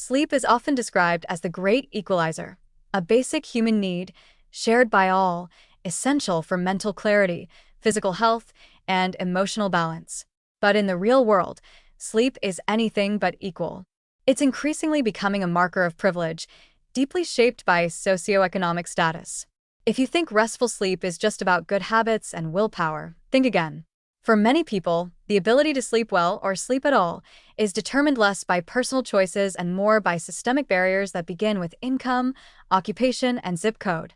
Sleep is often described as the great equalizer, a basic human need shared by all, essential for mental clarity, physical health, and emotional balance. But in the real world, sleep is anything but equal. It's increasingly becoming a marker of privilege, deeply shaped by socioeconomic status. If you think restful sleep is just about good habits and willpower, think again. For many people, the ability to sleep well or sleep at all is determined less by personal choices and more by systemic barriers that begin with income, occupation, and zip code.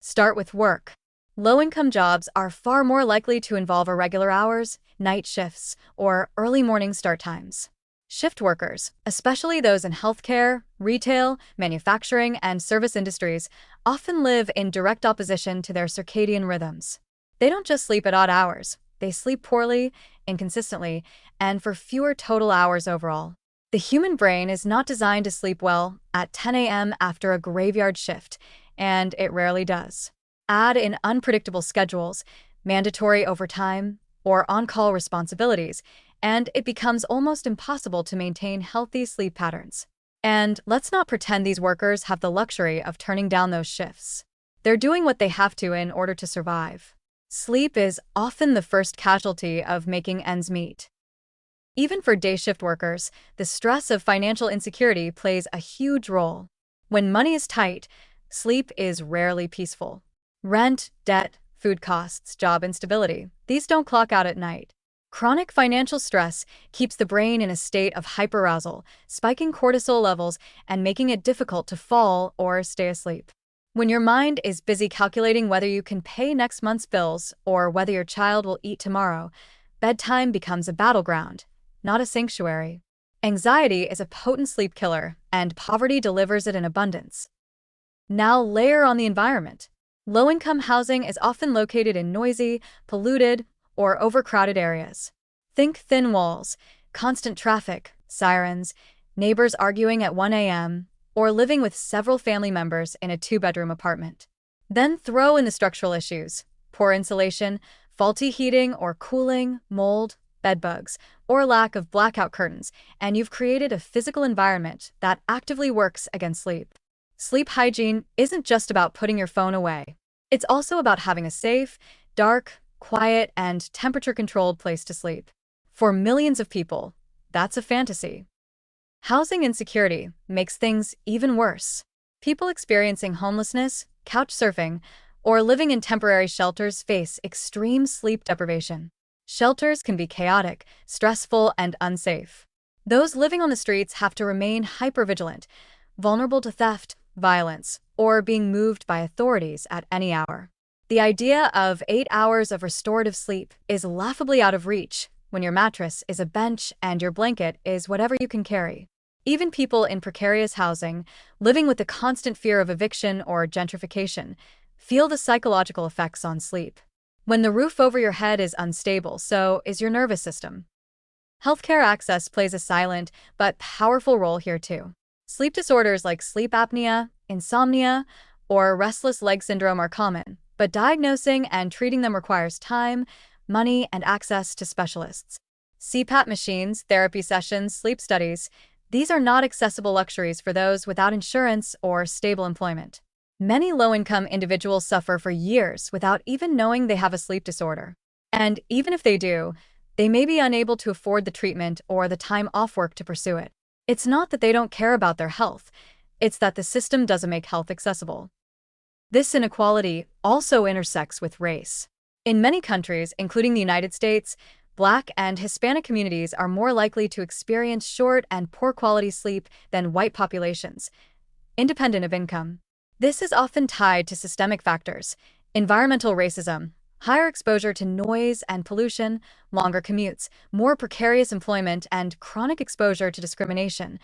Start with work. Low-income jobs are far more likely to involve irregular hours, night shifts, or early morning start times. Shift workers, especially those in healthcare, retail, manufacturing, and service industries, often live in direct opposition to their circadian rhythms. They don't just sleep at odd hours. They sleep poorly, inconsistently, and for fewer total hours overall. The human brain is not designed to sleep well at 10 a.m. after a graveyard shift, and it rarely does. Add in unpredictable schedules, mandatory overtime, or on-call responsibilities, and it becomes almost impossible to maintain healthy sleep patterns. And let's not pretend these workers have the luxury of turning down those shifts. They're doing what they have to in order to survive. Sleep is often the first casualty of making ends meet. Even for day shift workers, the stress of financial insecurity plays a huge role. When money is tight, sleep is rarely peaceful. Rent, debt, food costs, job instability, these don't clock out at night. Chronic financial stress keeps the brain in a state of hyperarousal, spiking cortisol levels and making it difficult to fall or stay asleep. When your mind is busy calculating whether you can pay next month's bills or whether your child will eat tomorrow, bedtime becomes a battleground, not a sanctuary. Anxiety is a potent sleep killer, and poverty delivers it in abundance. Now layer on the environment. Low-income housing is often located in noisy, polluted, or overcrowded areas. Think thin walls, constant traffic, sirens, neighbors arguing at 1 a.m., or living with several family members in a two-bedroom apartment. Then throw in the structural issues: poor insulation, faulty heating or cooling, mold, bedbugs, or lack of blackout curtains, and you've created a physical environment that actively works against sleep. Sleep hygiene isn't just about putting your phone away. It's also about having a safe, dark, quiet, and temperature-controlled place to sleep. For millions of people, that's a fantasy. Housing insecurity makes things even worse. People experiencing homelessness, couch surfing, or living in temporary shelters face extreme sleep deprivation. Shelters can be chaotic, stressful, and unsafe. Those living on the streets have to remain hypervigilant, vulnerable to theft, violence, or being moved by authorities at any hour. The idea of 8 hours of restorative sleep is laughably out of reach when your mattress is a bench and your blanket is whatever you can carry. Even people in precarious housing, living with the constant fear of eviction or gentrification, feel the psychological effects on sleep. When the roof over your head is unstable, so is your nervous system. Healthcare access plays a silent but powerful role here too. Sleep disorders like sleep apnea, insomnia, or restless leg syndrome are common, but diagnosing and treating them requires time, money, and access to specialists. CPAP machines, therapy sessions, sleep studies, these are not accessible luxuries for those without insurance or stable employment. Many low-income individuals suffer for years without even knowing they have a sleep disorder. And even if they do, they may be unable to afford the treatment or the time off work to pursue it. It's not that they don't care about their health, it's that the system doesn't make health accessible. This inequality also intersects with race. In many countries, including the United States, Black and Hispanic communities are more likely to experience short and poor quality sleep than white populations, independent of income. This is often tied to systemic factors: environmental racism, higher exposure to noise and pollution, longer commutes, more precarious employment, and chronic exposure to discrimination,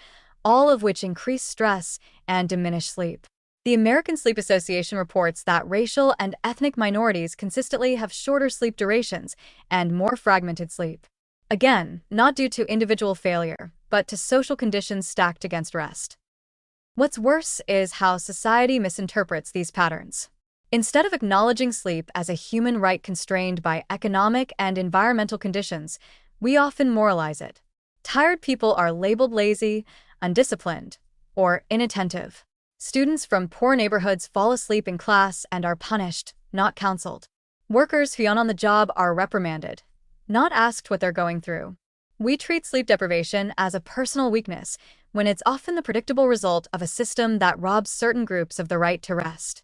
all of which increase stress and diminish sleep. The American Sleep Association reports that racial and ethnic minorities consistently have shorter sleep durations and more fragmented sleep. Again, not due to individual failure, but to social conditions stacked against rest. What's worse is how society misinterprets these patterns. Instead of acknowledging sleep as a human right constrained by economic and environmental conditions, we often moralize it. Tired people are labeled lazy, undisciplined, or inattentive. Students from poor neighborhoods fall asleep in class and are punished, not counseled. Workers who yawn on the job are reprimanded, not asked what they're going through. We treat sleep deprivation as a personal weakness when it's often the predictable result of a system that robs certain groups of the right to rest.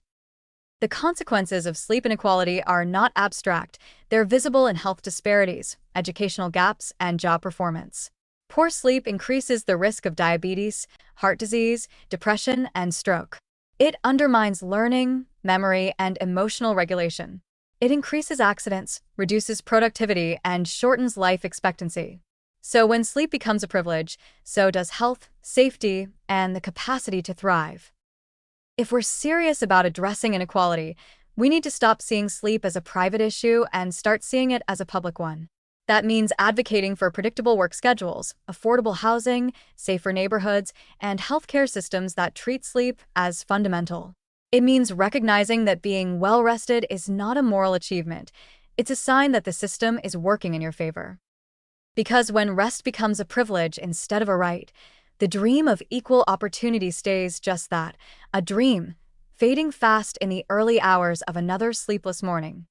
The consequences of sleep inequality are not abstract, they're visible in health disparities, educational gaps, and job performance. Poor sleep increases the risk of diabetes, heart disease, depression, and stroke. It undermines learning, memory, and emotional regulation. It increases accidents, reduces productivity, and shortens life expectancy. So when sleep becomes a privilege, so does health, safety, and the capacity to thrive. If we're serious about addressing inequality, we need to stop seeing sleep as a private issue and start seeing it as a public one. That means advocating for predictable work schedules, affordable housing, safer neighborhoods, and healthcare systems that treat sleep as fundamental. It means recognizing that being well-rested is not a moral achievement. It's a sign that the system is working in your favor. Because when rest becomes a privilege instead of a right, the dream of equal opportunity stays just that, a dream, fading fast in the early hours of another sleepless morning.